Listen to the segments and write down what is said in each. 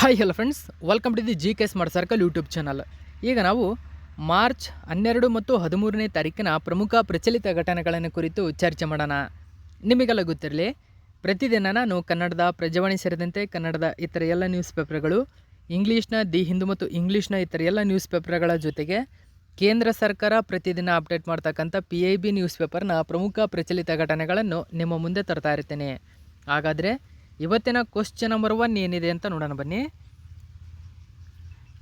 Hi hello friends, welcome to the G K smart circle YouTube channel. ಈಗ ನಾವು March 12 ಮತ್ತು 13ನೇ ತಾರೀಕಿನ ಪ್ರಮುಖ ಪ್ರಚಲಿತ ಘಟನೆಗಳನ್ನು ಕುರಿತು ಚರ್ಚೆ ಮಾಡೋಣ. ನಿಮಗೆಲ್ಲ ಗೊತ್ತಿರಲಿ, ಪ್ರತಿದಿನ ನಾನು ಕನ್ನಡದ ಪ್ರಜಾವಾಣಿ ಸೇರಿದಂತೆ ಕನ್ನಡದ ಇತರ ಎಲ್ಲ ನ್ಯೂಸ್ ಪೇಪರ್ಗಳು, ಇಂಗ್ಲೀಷ್ನ ದಿ ಹಿಂದೂ ಮತ್ತು ಇಂಗ್ಲೀಷ್ನ ಇತರ ಎಲ್ಲ ನ್ಯೂಸ್ ಪೇಪರ್ಗಳ ಜೊತೆಗೆ ಕೇಂದ್ರ ಸರ್ಕಾರ ಪ್ರತಿದಿನ ಅಪ್ಡೇಟ್ ಮಾಡ್ತಕ್ಕಂಥ PIB ನ್ಯೂಸ್ ಪೇಪರ್ನ ಪ್ರಮುಖ ಪ್ರಚಲಿತ ಘಟನೆಗಳನ್ನು ನಿಮ್ಮ ಮುಂದೆ ತರ್ತಾ ಇರ್ತೇನೆ. ಹಾಗಾದರೆ ಇವತ್ತಿನ ಕ್ವಶ್ಚನ್ ನಂಬರ್ 1 ಏನಿದೆ ಅಂತ ನೋಡೋಣ ಬನ್ನಿ.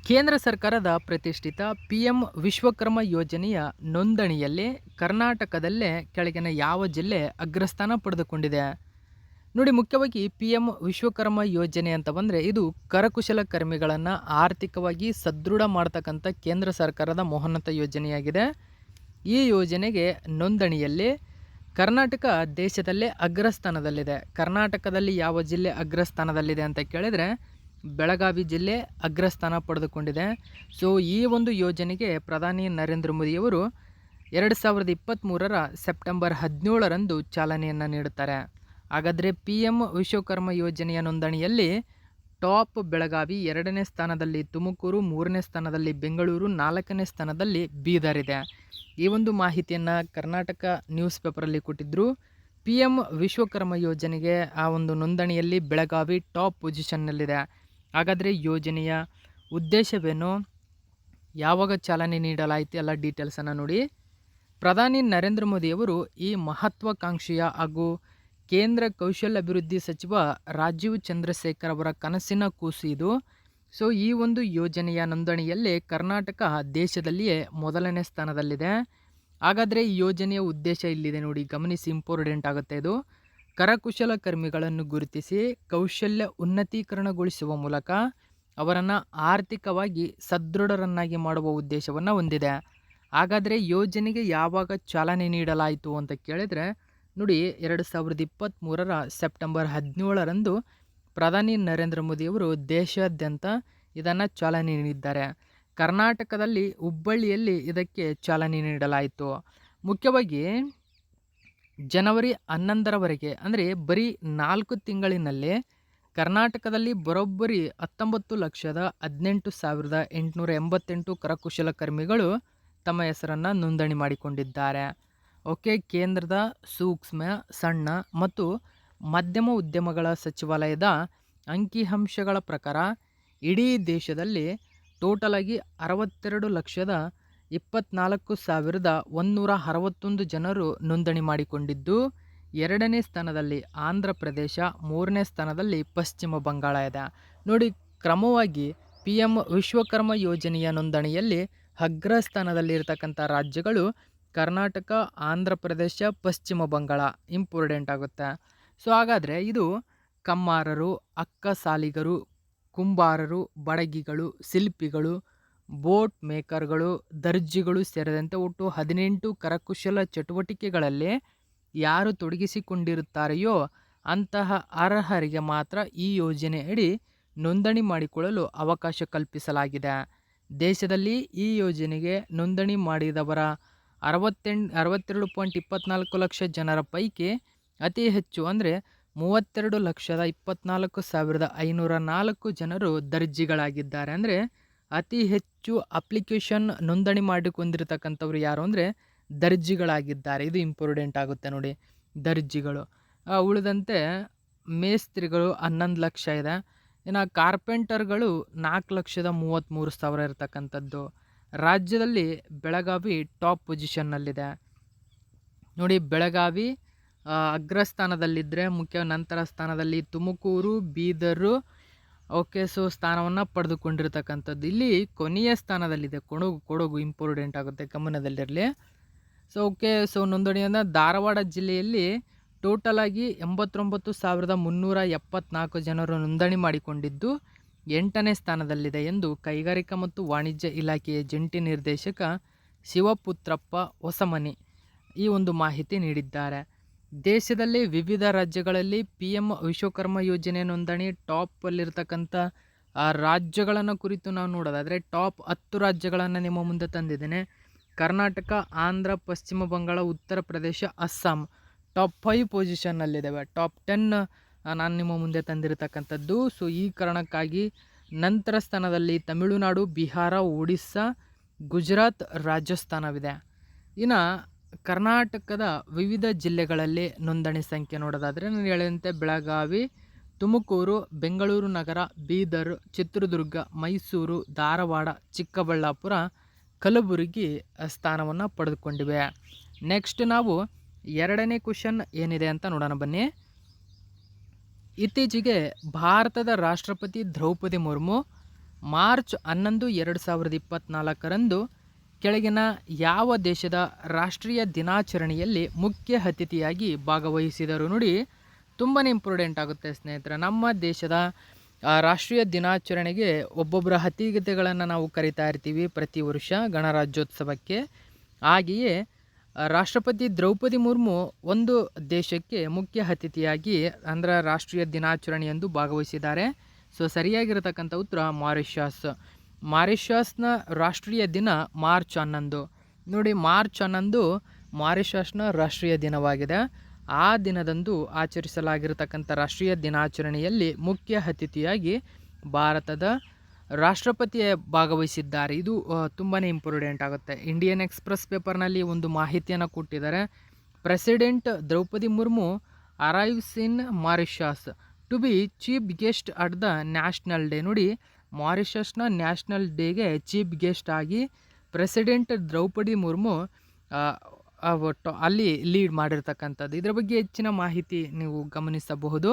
ಕೇಂದ್ರ ಸರ್ಕಾರದ ಪ್ರತಿಷ್ಠಿತ PM ವಿಶ್ವಕರ್ಮ ಯೋಜನೆಯ ನೋಂದಣಿಯಲ್ಲಿ ಕರ್ನಾಟಕದಲ್ಲೇ ಕೆಳಗಿನ ಯಾವ ಜಿಲ್ಲೆ ಅಗ್ರಸ್ಥಾನ ಪಡೆದುಕೊಂಡಿದೆ? ನೋಡಿ, ಮುಖ್ಯವಾಗಿ PM ವಿಶ್ವಕರ್ಮ ಯೋಜನೆ ಅಂತ ಬಂದರೆ ಇದು ಕರಕುಶಲಕರ್ಮಿಗಳನ್ನು ಆರ್ಥಿಕವಾಗಿ ಸದೃಢ ಮಾಡ್ತಕ್ಕಂಥ ಕೇಂದ್ರ ಸರ್ಕಾರದ ಮಹೋನ್ನತ ಯೋಜನೆಯಾಗಿದೆ. ಈ ಯೋಜನೆಗೆ ನೋಂದಣಿಯಲ್ಲಿ ಕರ್ನಾಟಕ ದೇಶದಲ್ಲೇ ಅಗ್ರಸ್ಥಾನದಲ್ಲಿದೆ. ಕರ್ನಾಟಕದಲ್ಲಿ ಯಾವ ಜಿಲ್ಲೆ ಅಗ್ರಸ್ಥಾನದಲ್ಲಿದೆ ಅಂತ ಕೇಳಿದರೆ ಬೆಳಗಾವಿ ಜಿಲ್ಲೆ ಅಗ್ರಸ್ಥಾನ ಪಡೆದುಕೊಂಡಿದೆ. ಸೊ ಈ ಒಂದು ಯೋಜನೆಗೆ ಪ್ರಧಾನಿ ನರೇಂದ್ರ ಮೋದಿಯವರು 2023 ಸೆಪ್ಟೆಂಬರ್ 17ರಂದು ಚಾಲನೆಯನ್ನು ನೀಡುತ್ತಾರೆ. ಹಾಗಾದರೆ PM ವಿಶ್ವಕರ್ಮ ಯೋಜನೆಯ ನೋಂದಣಿಯಲ್ಲಿ ಟಾಪ್ ಬೆಳಗಾವಿ, 2ನೇ ಸ್ಥಾನದಲ್ಲಿ ತುಮಕೂರು, 3ನೇ ಸ್ಥಾನದಲ್ಲಿ ಬೆಂಗಳೂರು, 4ನೇ ಸ್ಥಾನದಲ್ಲಿ ಬೀದರ್ ಇದೆ. ಈ ಒಂದು ಮಾಹಿತಿಯನ್ನು ಕರ್ನಾಟಕ ನ್ಯೂಸ್ ಪೇಪರಲ್ಲಿ ಕೊಟ್ಟಿದ್ದರು. PM ವಿಶ್ವಕರ್ಮ ಯೋಜನೆಗೆ ಆ ಒಂದು ನೋಂದಣಿಯಲ್ಲಿ ಬೆಳಗಾವಿ ಟಾಪ್ ಪೊಸಿಷನ್ನಲ್ಲಿದೆ. ಹಾಗಾದರೆ ಯೋಜನೆಯ ಉದ್ದೇಶವೇನು, ಯಾವಾಗ ಚಾಲನೆ ನೀಡಲಾಯಿತು, ಎಲ್ಲ ಡೀಟೇಲ್ಸನ್ನು ನೋಡಿ. ಪ್ರಧಾನಿ ನರೇಂದ್ರ ಮೋದಿಯವರು ಈ ಮಹತ್ವಾಕಾಂಕ್ಷೆಯ ಹಾಗೂ ಕೇಂದ್ರ ಕೌಶಲ್ಯಾಭಿವೃದ್ಧಿ ಸಚಿವ ರಾಜೀವ್ ಚಂದ್ರಶೇಖರ್ ಅವರ ಕನಸಿನ ಕೂಸು ಇದು. ಸೊ ಈ ಒಂದು ಯೋಜನೆಯ ನೋಂದಣಿಯಲ್ಲಿ ಕರ್ನಾಟಕ ದೇಶದಲ್ಲಿಯೇ ಮೊದಲನೇ ಸ್ಥಾನದಲ್ಲಿದೆ. ಹಾಗಾದರೆ ಈ ಯೋಜನೆಯ ಉದ್ದೇಶ ಇಲ್ಲಿದೆ ನೋಡಿ, ಗಮನಿಸಿ, ಇಂಪಾರ್ಟೆಂಟ್ ಆಗುತ್ತೆ ಇದು. ಕರಕುಶಲಕರ್ಮಿಗಳನ್ನು ಗುರುತಿಸಿ ಕೌಶಲ್ಯ ಉನ್ನತೀಕರಣಗೊಳಿಸುವ ಮೂಲಕ ಅವರನ್ನು ಆರ್ಥಿಕವಾಗಿ ಸದೃಢರನ್ನಾಗಿ ಮಾಡುವ ಉದ್ದೇಶವನ್ನು ಹೊಂದಿದೆ. ಹಾಗಾದರೆ ಯೋಜನೆಗೆ ಯಾವಾಗ ಚಾಲನೆ ನೀಡಲಾಯಿತು ಅಂತ ಕೇಳಿದರೆ ನೋಡಿ, 2023 ಸೆಪ್ಟೆಂಬರ್ 17ರಂದು ಪ್ರಧಾನಿ ನರೇಂದ್ರ ಮೋದಿಯವರು ದೇಶಾದ್ಯಂತ ಇದನ್ನು ಚಾಲನೆ ನೀಡಿದ್ದಾರೆ. ಕರ್ನಾಟಕದಲ್ಲಿ ಹುಬ್ಬಳ್ಳಿಯಲ್ಲಿ ಇದಕ್ಕೆ ಚಾಲನೆ ನೀಡಲಾಯಿತು. ಮುಖ್ಯವಾಗಿ ಜನವರಿ 11ರವರೆಗೆ ಅಂದರೆ ಬರೀ 4 ತಿಂಗಳಿನಲ್ಲಿ ಕರ್ನಾಟಕದಲ್ಲಿ ಬರೋಬ್ಬರಿ 19,18,888 ಕರಕುಶಲಕರ್ಮಿಗಳು ತಮ್ಮ ಹೆಸರನ್ನು ನೋಂದಣಿ ಮಾಡಿಕೊಂಡಿದ್ದಾರೆ. ಓಕೆ, ಕೇಂದ್ರದ ಸೂಕ್ಷ್ಮ, ಸಣ್ಣ ಮತ್ತು ಮಧ್ಯಮ ಉದ್ಯಮಗಳ ಸಚಿವಾಲಯದ ಅಂಕಿಅಂಶಗಳ ಪ್ರಕಾರ ಇಡೀ ದೇಶದಲ್ಲಿ ಟೋಟಲಾಗಿ 62,24,161 ಜನರು ನೋಂದಣಿ ಮಾಡಿಕೊಂಡಿದ್ದು, 2ನೇ ಸ್ಥಾನದಲ್ಲಿ ಆಂಧ್ರ ಪ್ರದೇಶ, 3ನೇ ಸ್ಥಾನದಲ್ಲಿ ಪಶ್ಚಿಮ ಬಂಗಾಳ ಇದೆ. ನೋಡಿ, ಕ್ರಮವಾಗಿ PM ವಿಶ್ವಕರ್ಮ ಯೋಜನೆಯ ನೋಂದಣಿಯಲ್ಲಿ ಅಗ್ರಸ್ಥಾನದಲ್ಲಿರ್ತಕ್ಕಂಥ ರಾಜ್ಯಗಳು ಕರ್ನಾಟಕ, ಆಂಧ್ರ ಪ್ರದೇಶ, ಪಶ್ಚಿಮ ಬಂಗಾಳ ಇಂಪಾರ್ಟೆಂಟ್ ಆಗುತ್ತೆ. ಸೊ ಹಾಗಾದರೆ ಇದು ಕಮ್ಮಾರರು, ಅಕ್ಕಸಾಲಿಗರು, ಕುಂಬಾರರು, ಬಡಗಿಗಳು, ಶಿಲ್ಪಿಗಳು, ಬೋಟ್ ಮೇಕರ್ಗಳು, ದರ್ಜಿಗಳು ಸೇರಿದಂತೆ ಒಟ್ಟು 18 ಕರಕುಶಲ ಚಟುವಟಿಕೆಗಳಲ್ಲಿ ಯಾರು ತೊಡಗಿಸಿಕೊಂಡಿರುತ್ತಾರೆಯೋ ಅಂತಹ ಅರ್ಹರಿಗೆ ಮಾತ್ರ ಈ ಯೋಜನೆಯಡಿ ನೋಂದಣಿ ಮಾಡಿಕೊಳ್ಳಲು ಅವಕಾಶ ಕಲ್ಪಿಸಲಾಗಿದೆ. ದೇಶದಲ್ಲಿ ಈ ಯೋಜನೆಗೆ ನೋಂದಣಿ ಮಾಡಿದವರ 62.24 ಲಕ್ಷ ಜನರ ಪೈಕಿ ಅತಿ ಹೆಚ್ಚು ಅಂದರೆ 32,24,504 ಜನರು ದರ್ಜಿಗಳಾಗಿದ್ದಾರೆ. ಅಂದರೆ ಅತಿ ಹೆಚ್ಚು ಅಪ್ಲಿಕೇಶನ್ ನೋಂದಣಿ ಮಾಡಿಕೊಂಡಿರ್ತಕ್ಕಂಥವ್ರು ಯಾರು ಅಂದರೆ ದರ್ಜಿಗಳಾಗಿದ್ದಾರೆ. ಇದು ಇಂಪಾರ್ಟೆಂಟ್ ಆಗುತ್ತೆ ನೋಡಿ, ದರ್ಜಿಗಳು. ಉಳಿದಂತೆ ಮೇಸ್ತ್ರಿಗಳು 11 ಲಕ್ಷ ಇದೆ. ಇನ್ನು ಕಾರ್ಪೆಂಟರ್ಗಳು 4,33,000 ಇರತಕ್ಕಂಥದ್ದು. ರಾಜ್ಯದಲ್ಲಿ ಬೆಳಗಾವಿ ಟಾಪ್ ಪೊಸಿಷನ್ನಲ್ಲಿದೆ ನೋಡಿ. ಬೆಳಗಾವಿ ಅಗ್ರಸ್ಥಾನದಲ್ಲಿದ್ದರೆ ಮುಖ್ಯ, ನಂತರ ಸ್ಥಾನದಲ್ಲಿ ತುಮಕೂರು, ಬೀದರು ಓಕೆ ಸೊ ಸ್ಥಾನವನ್ನು ಪಡೆದುಕೊಂಡಿರ್ತಕ್ಕಂಥದ್ದು. ಇಲ್ಲಿ ಕೊನೆಯ ಸ್ಥಾನದಲ್ಲಿದೆ ಕೊಡಗು ಇಂಪಾರ್ಟೆಂಟ್ ಆಗುತ್ತೆ, ಗಮನದಲ್ಲಿರಲಿ. ಸೊ ಓಕೆ ಸೊ ನೋಂದಣಿಯನ್ನು ಧಾರವಾಡ ಜಿಲ್ಲೆಯಲ್ಲಿ ಟೋಟಲಾಗಿ 89,374 ಜನರು ನೋಂದಣಿ ಮಾಡಿಕೊಂಡಿದ್ದು 8ನೇ ಸ್ಥಾನದಲ್ಲಿದೆ ಎಂದು ಕೈಗಾರಿಕಾ ಮತ್ತು ವಾಣಿಜ್ಯ ಇಲಾಖೆಯ ಜಂಟಿ ನಿರ್ದೇಶಕ ಶಿವಪುತ್ರಪ್ಪ ಹೊಸಮನಿ ಈ ಒಂದು ಮಾಹಿತಿ ನೀಡಿದ್ದಾರೆ. ದೇಶದಲ್ಲಿ ವಿವಿಧ ರಾಜ್ಯಗಳಲ್ಲಿ PM ವಿಶ್ವಕರ್ಮ ಯೋಜನೆ ನೋಂದಣಿ ಟಾಪಲ್ಲಿರ್ತಕ್ಕಂಥ ರಾಜ್ಯಗಳನ್ನು ಕುರಿತು ನಾವು ನೋಡೋದಾದರೆ ಟಾಪ್ 10 ರಾಜ್ಯಗಳನ್ನು ನಿಮ್ಮ ಮುಂದೆ ತಂದಿದ್ದೇನೆ. ಕರ್ನಾಟಕ, ಆಂಧ್ರ, ಪಶ್ಚಿಮ ಬಂಗಾಳ, ಉತ್ತರ ಪ್ರದೇಶ, ಅಸ್ಸಾಂ ಟಾಪ್ 5 ಪೊಸಿಷನ್ನಲ್ಲಿದ್ದಾವೆ. ಟಾಪ್ 10 ನಾನು ನಿಮ್ಮ ಮುಂದೆ ತಂದಿರತಕ್ಕಂಥದ್ದು. ಸೊ ಈ ಕಾರಣಕ್ಕಾಗಿ ನಂತರ ಸ್ಥಾನದಲ್ಲಿ ತಮಿಳುನಾಡು, ಬಿಹಾರ, ಒಡಿಸ್ಸಾ, ಗುಜರಾತ್, ರಾಜಸ್ಥಾನವಿದೆ. ಇನ್ನು ಕರ್ನಾಟಕದ ವಿವಿಧ ಜಿಲ್ಲೆಗಳಲ್ಲಿ ನೋಂದಣಿ ಸಂಖ್ಯೆ ನೋಡೋದಾದರೆ ನಾನು ಹೇಳಿದಂತೆ ಬೆಳಗಾವಿ, ತುಮಕೂರು, ಬೆಂಗಳೂರು ನಗರ, ಬೀದರ್, ಚಿತ್ರದುರ್ಗ, ಮೈಸೂರು, ಧಾರವಾಡ, ಚಿಕ್ಕಬಳ್ಳಾಪುರ, ಕಲಬುರಗಿ ಸ್ಥಾನವನ್ನು ಪಡೆದುಕೊಂಡಿವೆ. ನೆಕ್ಸ್ಟ್ ನಾವು ಎರಡನೇ ಕ್ವಶನ್ ಏನಿದೆ ಅಂತ ನೋಡೋಣ ಬನ್ನಿ. ಇತ್ತೀಚೆಗೆ ಭಾರತದ ರಾಷ್ಟ್ರಪತಿ ದ್ರೌಪದಿ ಮುರ್ಮು ಮಾರ್ಚ್ 11, 2024ರಂದು ಕೆಳಗಿನ ಯಾವ ದೇಶದ ರಾಷ್ಟ್ರೀಯ ದಿನಾಚರಣೆಯಲ್ಲಿ ಮುಖ್ಯ ಅತಿಥಿಯಾಗಿ ಭಾಗವಹಿಸಿದರು? ನೋಡಿ, ತುಂಬಾ ಇಂಪಾರ್ಟೆಂಟ್ ಆಗುತ್ತೆ ಸ್ನೇಹಿತರೆ. ನಮ್ಮ ದೇಶದ ರಾಷ್ಟ್ರೀಯ ದಿನಾಚರಣೆಗೆ ಒಬ್ಬೊಬ್ಬರ ಅತಿಥಿಗಳನ್ನು ನಾವು ಕರಿತಾ ಇರ್ತೀವಿ ಪ್ರತಿ ವರ್ಷ ಗಣರಾಜ್ಯೋತ್ಸವಕ್ಕೆ. ಹಾಗೆಯೇ ರಾಷ್ಟ್ರಪತಿ ದ್ರೌಪದಿ ಮುರ್ಮು ಒಂದು ದೇಶಕ್ಕೆ ಮುಖ್ಯ ಅತಿಥಿಯಾಗಿ ಅಂದರೆ ರಾಷ್ಟ್ರೀಯ ದಿನಾಚರಣೆಯಂದು ಭಾಗವಹಿಸಿದ್ದಾರೆ. ಸೊ ಸರಿಯಾಗಿರತಕ್ಕಂಥ ಉತ್ತರ ಮಾರಿಷಸ್. ಮಾರಿಷಸ್ನ ರಾಷ್ಟ್ರೀಯ ದಿನ ಮಾರ್ಚ್ 11. ನೋಡಿ, ಮಾರ್ಚ್ 11 ಮಾರಿಷಸ್ನ ರಾಷ್ಟ್ರೀಯ ದಿನವಾಗಿದೆ. ಆ ದಿನದಂದು ಆಚರಿಸಲಾಗಿರತಕ್ಕಂಥ ರಾಷ್ಟ್ರೀಯ ದಿನಾಚರಣೆಯಲ್ಲಿ ಮುಖ್ಯ ಅತಿಥಿಯಾಗಿ ಭಾರತದ ರಾಷ್ಟ್ರಪತಿ ಭಾಗವಹಿಸಿದ್ದಾರೆ. ಇದು ತುಂಬಾ ಇಂಪಾರ್ಟೆಂಟ್ ಆಗುತ್ತೆ. ಇಂಡಿಯನ್ ಎಕ್ಸ್ಪ್ರೆಸ್ ಪೇಪರ್ನಲ್ಲಿ ಒಂದು ಮಾಹಿತಿಯನ್ನು ಕೊಟ್ಟಿದ್ದಾರೆ. President Droupadi Murmu arrives in Mauritius to be chief guest at the national day. ನೋಡಿ, ಮಾರಿಷಸ್ನ ನ್ಯಾಷನಲ್ ಡೇಗೆ ಚೀಫ್ ಗೆಸ್ಟ್ ಆಗಿ ಪ್ರೆಸಿಡೆಂಟ್ ದ್ರೌಪದಿ ಮುರ್ಮು ಅಲ್ಲಿ ಲೀಡ್ ಮಾಡಿರ್ತಕ್ಕಂಥದ್ದು. ಇದರ ಬಗ್ಗೆ ಹೆಚ್ಚಿನ ಮಾಹಿತಿ ನೀವು ಗಮನಿಸಬಹುದು.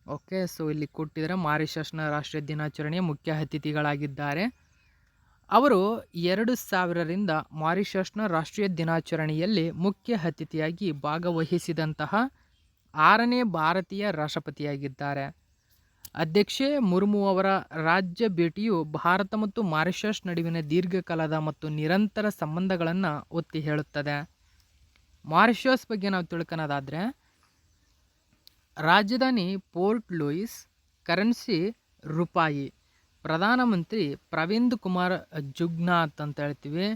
ಓಕೆ, ಸೊ ಇಲ್ಲಿ ಕೊಟ್ಟಿದ್ದಾರೆ ಮಾರಿಷಸ್ನ ರಾಷ್ಟ್ರೀಯ ದಿನಾಚರಣೆಯ ಮುಖ್ಯ ಅತಿಥಿಗಳಾಗಿದ್ದಾರೆ. ಅವರು 2000ರಿಂದ ಮಾರಿಷಸ್ನ ರಾಷ್ಟ್ರೀಯ ದಿನಾಚರಣೆಯಲ್ಲಿ ಮುಖ್ಯ ಅತಿಥಿಯಾಗಿ ಭಾಗವಹಿಸಿದಂತಹ 6ನೇ ಭಾರತೀಯ ರಾಷ್ಟ್ರಪತಿಯಾಗಿದ್ದಾರೆ. ಅಧ್ಯಕ್ಷೆ ಮುರ್ಮು ಅವರ ರಾಜ್ಯ ಭೇಟಿಯು ಭಾರತ ಮತ್ತು ಮಾರಿಷಸ್ ನಡುವಿನ ದೀರ್ಘಕಾಲದ ಮತ್ತು ನಿರಂತರ ಸಂಬಂಧಗಳನ್ನು ಒತ್ತಿ ಹೇಳುತ್ತದೆ. ಮಾರಿಷಸ್ ಬಗ್ಗೆ ನಾವು ತಿಳ್ಕೊಳ್ಳೋದಾದರೆ ರಾಜಧಾನಿ ಪೋರ್ಟ್ ಲೂಯಿಸ್, ಕರೆನ್ಸಿ ರೂಪಾಯಿ, ಪ್ರಧಾನಮಂತ್ರಿ ಪ್ರವಿಂದ್ ಕುಮಾರ್ ಜುಗ್ನಾಥ್ ಅಂತ ಹೇಳ್ತೀವಿ.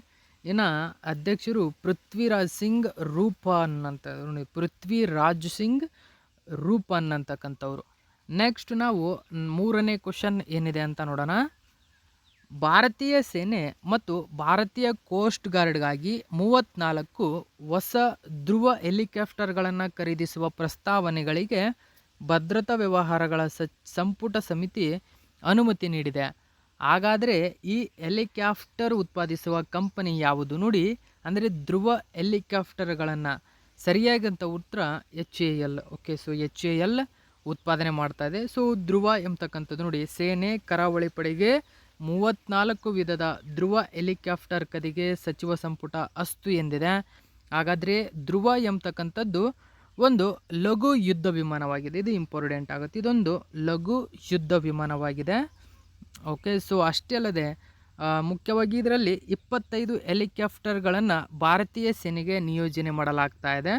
ಇನ್ನು ಅಧ್ಯಕ್ಷರು ಪೃಥ್ವಿರಾಜ್ ಸಿಂಗ್ ರೂಪನ್ ಅಂತ, ಪೃಥ್ವಿರಾಜ್ ಸಿಂಗ್ ರೂಪನ್ ಅಂತಕ್ಕಂಥವ್ರು. ನೆಕ್ಸ್ಟ್ ನಾವು ಮೂರನೇ ಕ್ವಶನ್ ಏನಿದೆ ಅಂತ ನೋಡೋಣ. ಭಾರತೀಯ ಸೇನೆ ಮತ್ತು ಭಾರತೀಯ ಕೋಸ್ಟ್ ಗಾರ್ಡ್ಗಾಗಿ 34 ಹೊಸ ಧ್ರುವ ಹೆಲಿಕಾಪ್ಟರ್ಗಳನ್ನು ಖರೀದಿಸುವ ಪ್ರಸ್ತಾವನೆಗಳಿಗೆ ಭದ್ರತಾ ವ್ಯವಹಾರಗಳ ಸಂಪುಟ ಸಮಿತಿ ಅನುಮತಿ ನೀಡಿದೆ. ಹಾಗಾದರೆ ಈ ಹೆಲಿಕಾಪ್ಟರ್ ಉತ್ಪಾದಿಸುವ ಕಂಪನಿ ಯಾವುದು? ನೋಡಿ, ಅಂದರೆ ಧ್ರುವ ಹೆಲಿಕಾಪ್ಟರ್ಗಳನ್ನು ಸರಿಯಾಗಂತ ಉತ್ತರ HAL. ಓಕೆ, ಸೊ HAL ಉತ್ಪಾದನೆ ಮಾಡ್ತಾ ಇದೆ. ಸೊ ಧ್ರುವ ಎಂಬತಕ್ಕಂಥದ್ದು ನೋಡಿ, ಸೇನೆ ಕರಾವಳಿ ಪಡೆಗೆ 34 ವಿಧದ ಧ್ರುವ ಹೆಲಿಕಾಪ್ಟರ್ ಖರೀದಿಗೆ ಸಚಿವ ಸಂಪುಟ ಅಸ್ತು ಎಂದಿದೆ. ಹಾಗಾದರೆ ಧ್ರುವ ಎಂಬತಕ್ಕಂಥದ್ದು ಒಂದು ಲಘು ಯುದ್ಧ ವಿಮಾನವಾಗಿದೆ. ಇದು ಇಂಪಾರ್ಟೆಂಟ್ ಆಗುತ್ತೆ. ಇದೊಂದು ಲಘು ಯುದ್ಧ ವಿಮಾನವಾಗಿದೆ. ಓಕೆ, ಸೊ ಅಷ್ಟೇ ಅಲ್ಲದೆ ಮುಖ್ಯವಾಗಿ ಇದರಲ್ಲಿ 25 ಹೆಲಿಕಾಪ್ಟರ್ಗಳನ್ನು ಭಾರತೀಯ ಸೇನೆಗೆ ನಿಯೋಜನೆ ಮಾಡಲಾಗ್ತಾ ಇದೆ.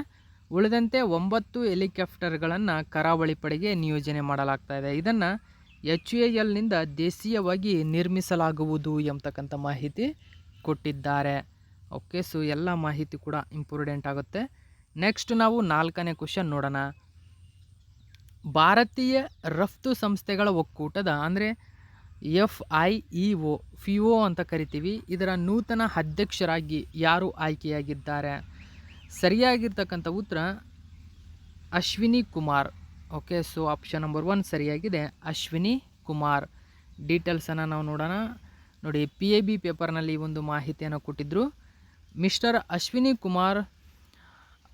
ಉಳಿದಂತೆ 9 ಹೆಲಿಕಾಪ್ಟರ್ಗಳನ್ನು ಕರಾವಳಿ ಪಡೆಗೆ ನಿಯೋಜನೆ ಮಾಡಲಾಗ್ತಾ ಇದೆ. ಇದನ್ನು HALನಿಂದ ದೇಶೀಯವಾಗಿ ನಿರ್ಮಿಸಲಾಗುವುದು ಎಂಬತಕ್ಕಂಥ ಮಾಹಿತಿ ಕೊಟ್ಟಿದ್ದಾರೆ. ಓಕೆ, ಸೊ ಎಲ್ಲ ಮಾಹಿತಿ ಕೂಡ ಇಂಪಾರ್ಟೆಂಟ್ ಆಗುತ್ತೆ. ನೆಕ್ಸ್ಟ್ ನಾವು 4ನೇ ಕ್ವಶನ್ ನೋಡೋಣ. ಭಾರತೀಯ ರಫ್ತು ಸಂಸ್ಥೆಗಳ ಒಕ್ಕೂಟದ ಅಂದರೆ FIEO ಅಂತ ಕರಿತೀವಿ, ಇದರ ನೂತನ ಅಧ್ಯಕ್ಷರಾಗಿ ಯಾರು ಆಯ್ಕೆಯಾಗಿದ್ದಾರೆ? ಸರಿಯಾಗಿರ್ತಕ್ಕಂಥ ಉತ್ತರ Ashwini Kumar. Okay, so option number 1 ಸರಿಯಾಗಿದೆ, ಅಶ್ವಿನಿ ಕುಮಾರ್. ಡೀಟೇಲ್ಸನ್ನು ನಾವು ನೋಡೋಣ. ನೋಡಿ, PIB ಪೇಪರ್ನಲ್ಲಿ ಒಂದು ಮಾಹಿತಿಯನ್ನು ಕೊಟ್ಟಿದ್ದರು. Mister Ashwini Kumar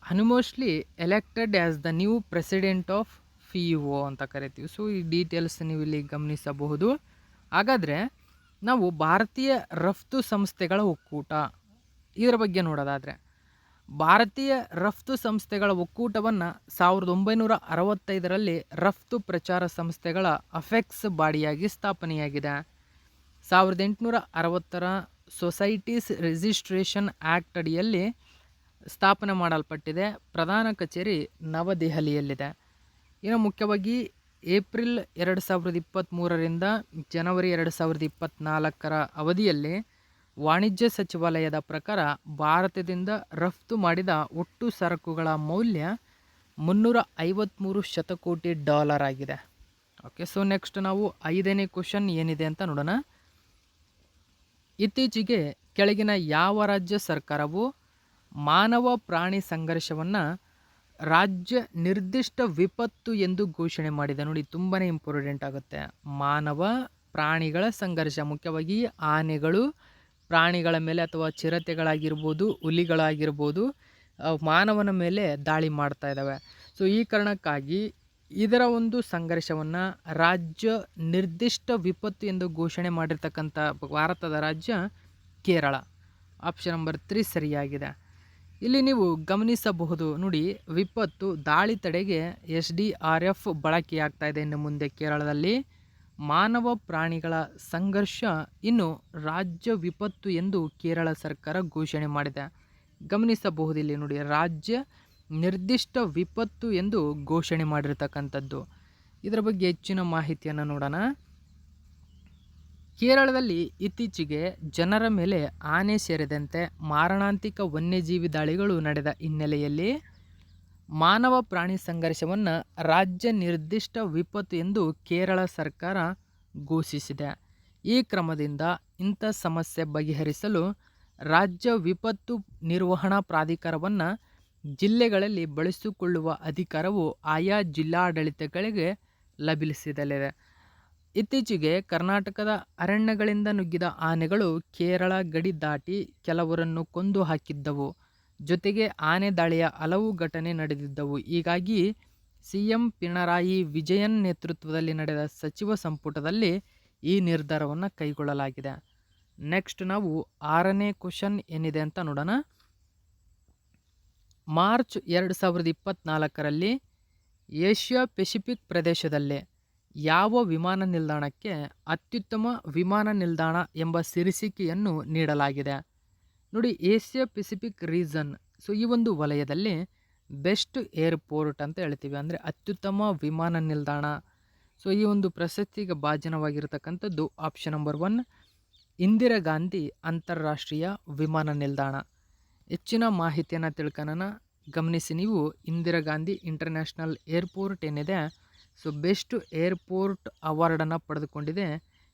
unanimously elected as the new president of FIEO ಅಂತ ಕರಿತೀವಿ. ಸೊ ಈ ಡೀಟೇಲ್ಸ್ ನೀವು ಇಲ್ಲಿ ಗಮನಿಸಬಹುದು. ಹಾಗಾದರೆ ನಾವು ಭಾರತೀಯ ರಫ್ತು ಸಂಸ್ಥೆಗಳ ಒಕ್ಕೂಟ ಇದರ ಬಗ್ಗೆ ನೋಡೋದಾದರೆ, ಭಾರತೀಯ ರಫ್ತು ಸಂಸ್ಥೆಗಳ ಒಕ್ಕೂಟವನ್ನು 1965ರಲ್ಲಿ ರಫ್ತು ಪ್ರಚಾರ ಸಂಸ್ಥೆಗಳ ಅಫೆಕ್ಸ್ ಬಾಡಿಯಾಗಿ ಸ್ಥಾಪನೆಯಾಗಿದೆ. 1860ರ ಸೊಸೈಟೀಸ್ ರಿಜಿಸ್ಟ್ರೇಷನ್ ಆ್ಯಕ್ಟ್ ಅಡಿಯಲ್ಲಿ ಸ್ಥಾಪನೆ ಮಾಡಲ್ಪಟ್ಟಿದೆ. ಪ್ರಧಾನ ಕಚೇರಿ ನವದೆಹಲಿಯಲ್ಲಿದೆ. ಇನ್ನು ಮುಖ್ಯವಾಗಿ ಏಪ್ರಿಲ್ 2023ರಿಂದ ಜನವರಿ 2024ರ ಅವಧಿಯಲ್ಲಿ ವಾಣಿಜ್ಯ ಸಚಿವಾಲಯದ ಪ್ರಕಾರ ಭಾರತದಿಂದ ರಫ್ತು ಮಾಡಿದ ಒಟ್ಟು ಸರಕುಗಳ ಮೌಲ್ಯ $353 ಶತಕೋಟಿ ಆಗಿದೆ. ಓಕೆ, ಸೊ ನೆಕ್ಸ್ಟ್ ನಾವು 5ನೇ ಕ್ವಶನ್ ಏನಿದೆ ಅಂತ ನೋಡೋಣ. ಇತ್ತೀಚೆಗೆ ಕೆಳಗಿನ ಯಾವ ರಾಜ್ಯ ಸರ್ಕಾರವು ಮಾನವ ಪ್ರಾಣಿ ಸಂಘರ್ಷವನ್ನು ರಾಜ್ಯ ನಿರ್ದಿಷ್ಟ ವಿಪತ್ತು ಎಂದು ಘೋಷಣೆ ಮಾಡಿದೆ? ನೋಡಿ, ತುಂಬಾ ಇಂಪಾರ್ಟೆಂಟ್ ಆಗುತ್ತೆ. ಮಾನವ ಪ್ರಾಣಿಗಳ ಸಂಘರ್ಷ, ಮುಖ್ಯವಾಗಿ ಆನೆಗಳು ಪ್ರಾಣಿಗಳ ಮೇಲೆ ಅಥವಾ ಚಿರತೆಗಳಾಗಿರ್ಬೋದು, ಹುಲಿಗಳಾಗಿರ್ಬೋದು, ಮಾನವನ ಮೇಲೆ ದಾಳಿ ಮಾಡ್ತಾ ಇದ್ದಾವೆ. ಸೊ ಈ ಕಾರಣಕ್ಕಾಗಿ ಇದರ ಒಂದು ಸಂಘರ್ಷವನ್ನು ರಾಜ್ಯ ನಿರ್ದಿಷ್ಟ ವಿಪತ್ತು ಎಂದು ಘೋಷಣೆ ಮಾಡಿರ್ತಕ್ಕಂಥ ಭಾರತದ ರಾಜ್ಯ ಕೇರಳ. ಆಪ್ಷನ್ ನಂಬರ್ 3 ಸರಿಯಾಗಿದೆ. ಇಲ್ಲಿ ನೀವು ಗಮನಿಸಬಹುದು ನೋಡಿ, ವಿಪತ್ತು ದಾಳಿ ತಡೆಗೆ SDRF ಬಳಕೆಯಾಗ್ತಾ ಇದೆ ಇನ್ನು ಮುಂದೆ ಕೇರಳದಲ್ಲಿ. ಮಾನವ ಪ್ರಾಣಿಗಳ ಸಂಘರ್ಷ ಇನ್ನು ರಾಜ್ಯ ವಿಪತ್ತು ಎಂದು ಕೇರಳ ಸರ್ಕಾರ ಘೋಷಣೆ ಮಾಡಿದೆ. ಗಮನಿಸಬಹುದು ಇಲ್ಲಿ ನೋಡಿ, ರಾಜ್ಯ ನಿರ್ದಿಷ್ಟ ವಿಪತ್ತು ಎಂದು ಘೋಷಣೆ ಮಾಡಿರ್ತಕ್ಕಂಥದ್ದು. ಇದರ ಬಗ್ಗೆ ಹೆಚ್ಚಿನ ಮಾಹಿತಿಯನ್ನು ನೋಡೋಣ. ಕೇರಳದಲ್ಲಿ ಇತ್ತೀಚೆಗೆ ಜನರ ಮೇಲೆ ಆನೆ ಸೇರಿದಂತೆ ಮಾರಣಾಂತಿಕ ವನ್ಯಜೀವಿ ದಾಳಿಗಳು ನಡೆದ ಹಿನ್ನೆಲೆಯಲ್ಲಿ ಮಾನವ ಪ್ರಾಣಿ ಸಂಘರ್ಷವನ್ನು ರಾಜ್ಯ ನಿರ್ದಿಷ್ಟ ವಿಪತ್ತು ಎಂದು ಕೇರಳ ಸರ್ಕಾರ ಘೋಷಿಸಿದೆ. ಈ ಕ್ರಮದಿಂದ ಇಂಥ ಸಮಸ್ಯೆ ಬಗೆಹರಿಸಲು ರಾಜ್ಯ ವಿಪತ್ತು ನಿರ್ವಹಣಾ ಪ್ರಾಧಿಕಾರವನ್ನು ಜಿಲ್ಲೆಗಳಲ್ಲಿ ಬಳಸಿಕೊಳ್ಳುವ ಅಧಿಕಾರವು ಆಯಾ ಜಿಲ್ಲಾಡಳಿತಗಳಿಗೆ ಲಭಿಸಲಿದೆ. ಇತ್ತೀಚೆಗೆ ಕರ್ನಾಟಕದ ಅರಣ್ಯಗಳಿಂದ ನುಗ್ಗಿದ ಆನೆಗಳು ಕೇರಳ ಗಡಿ ದಾಟಿ ಕೆಲವರನ್ನು ಕೊಂದು ಹಾಕಿದ್ದವು. ಜೊತೆಗೆ ಆನೆ ದಾಳಿಯ ಹಲವು ಘಟನೆ ನಡೆದಿದ್ದವು. ಹೀಗಾಗಿ CM ಪಿಣರಾಯಿ ವಿಜಯನ್ ನೇತೃತ್ವದಲ್ಲಿ ನಡೆದ ಸಚಿವ ಸಂಪುಟದಲ್ಲಿ ಈ ನಿರ್ಧಾರವನ್ನು ಕೈಗೊಳ್ಳಲಾಗಿದೆ. ನೆಕ್ಸ್ಟ್ ನಾವು 6ನೇ ಕ್ವಶನ್ ಏನಿದೆ ಅಂತ ನೋಡೋಣ. ಮಾರ್ಚ್ 2024ರಲ್ಲಿ ಏಷ್ಯಾ ಪೆಸಿಫಿಕ್ ಪ್ರದೇಶದಲ್ಲೇ ಯಾವ ವಿಮಾನ ನಿಲ್ದಾಣಕ್ಕೆ ಅತ್ಯುತ್ತಮ ವಿಮಾನ ನಿಲ್ದಾಣ ಎಂಬ ಶೀರ್ಷಿಕೆಯನ್ನು ನೀಡಲಾಗಿದೆ? ನೋಡಿ, ಏಷ್ಯಾ ಪೆಸಿಫಿಕ್ ರೀಜನ್, ಸೊ ಈ ಒಂದು ವಲಯದಲ್ಲಿ ಬೆಸ್ಟ್ ಏರ್ಪೋರ್ಟ್ ಅಂತ ಹೇಳ್ತೀವಿ, ಅಂದರೆ ಅತ್ಯುತ್ತಮ ವಿಮಾನ ನಿಲ್ದಾಣ. ಸೊ ಈ ಒಂದು ಪ್ರಶಸ್ತಿಗೆ ಭಾಜನವಾಗಿರ್ತಕ್ಕಂಥದ್ದು ಆಪ್ಷನ್ ನಂಬರ್ 1 ಇಂದಿರಾ ಗಾಂಧಿ ಅಂತಾರಾಷ್ಟ್ರೀಯ ವಿಮಾನ ನಿಲ್ದಾಣ. ಹೆಚ್ಚಿನ ಮಾಹಿತಿಯನ್ನು ತಿಳ್ಕೊಳ್ಳೋಣ. ಗಮನಿಸಿ ನೀವು, ಇಂದಿರಾ ಗಾಂಧಿ ಇಂಟರ್ನ್ಯಾಷನಲ್ ಏರ್ಪೋರ್ಟ್ ಏನಿದೆ, ಸೊ ಬೆಸ್ಟ್ ಏರ್ಪೋರ್ಟ್ ಅವಾರ್ಡನ್ನು ಪಡೆದುಕೊಂಡಿದೆ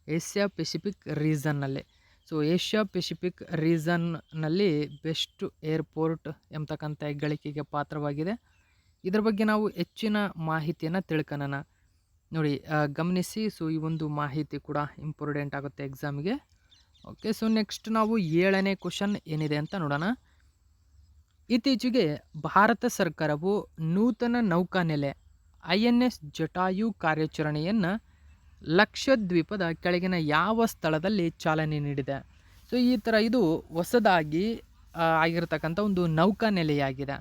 ಏಷ್ಯಾ ಪೆಸಿಫಿಕ್ ರೀಜನ್ನಲ್ಲಿ. ಸೊ ಏಷ್ಯಾ ಪೆಸಿಫಿಕ್ ರೀಜನ್ನಲ್ಲಿ ಬೆಸ್ಟ್ ಏರ್ಪೋರ್ಟ್ ಎಂಬತಕ್ಕಂಥ ಹೆಗ್ಗಳಿಕೆಗೆ ಪಾತ್ರವಾಗಿದೆ. ಇದರ ಬಗ್ಗೆ ನಾವು ಹೆಚ್ಚಿನ ಮಾಹಿತಿಯನ್ನು ತಿಳ್ಕೊಳ್ಳೋಣ. ನೋಡಿ, ಗಮನಿಸಿ, ಸೊ ಈ ಒಂದು ಮಾಹಿತಿ ಕೂಡ ಇಂಪಾರ್ಟೆಂಟ್ ಆಗುತ್ತೆ ಎಕ್ಸಾಮಿಗೆ. ಓಕೆ, ಸೊ ನೆಕ್ಸ್ಟ್ ನಾವು 7ನೇ ಕ್ವಶನ್ ಏನಿದೆ ಅಂತ ನೋಡೋಣ. ಇತ್ತೀಚೆಗೆ ಭಾರತ ಸರ್ಕಾರವು ನೂತನ ನೌಕಾನೆಲೆ INS ಜಟಾಯು ಕಾರ್ಯಾಚರಣೆಯನ್ನು ಲಕ್ಷದ್ವೀಪದ ಕೆಳಗಿನ ಯಾವ ಸ್ಥಳದಲ್ಲಿ ಚಾಲನೆ ನೀಡಿದೆ? ಸೊ ಈ ಥರ ಇದು ಹೊಸದಾಗಿ ಆಗಿರ್ತಕ್ಕಂಥ ಒಂದು ನೌಕಾನೆಲೆಯಾಗಿದೆ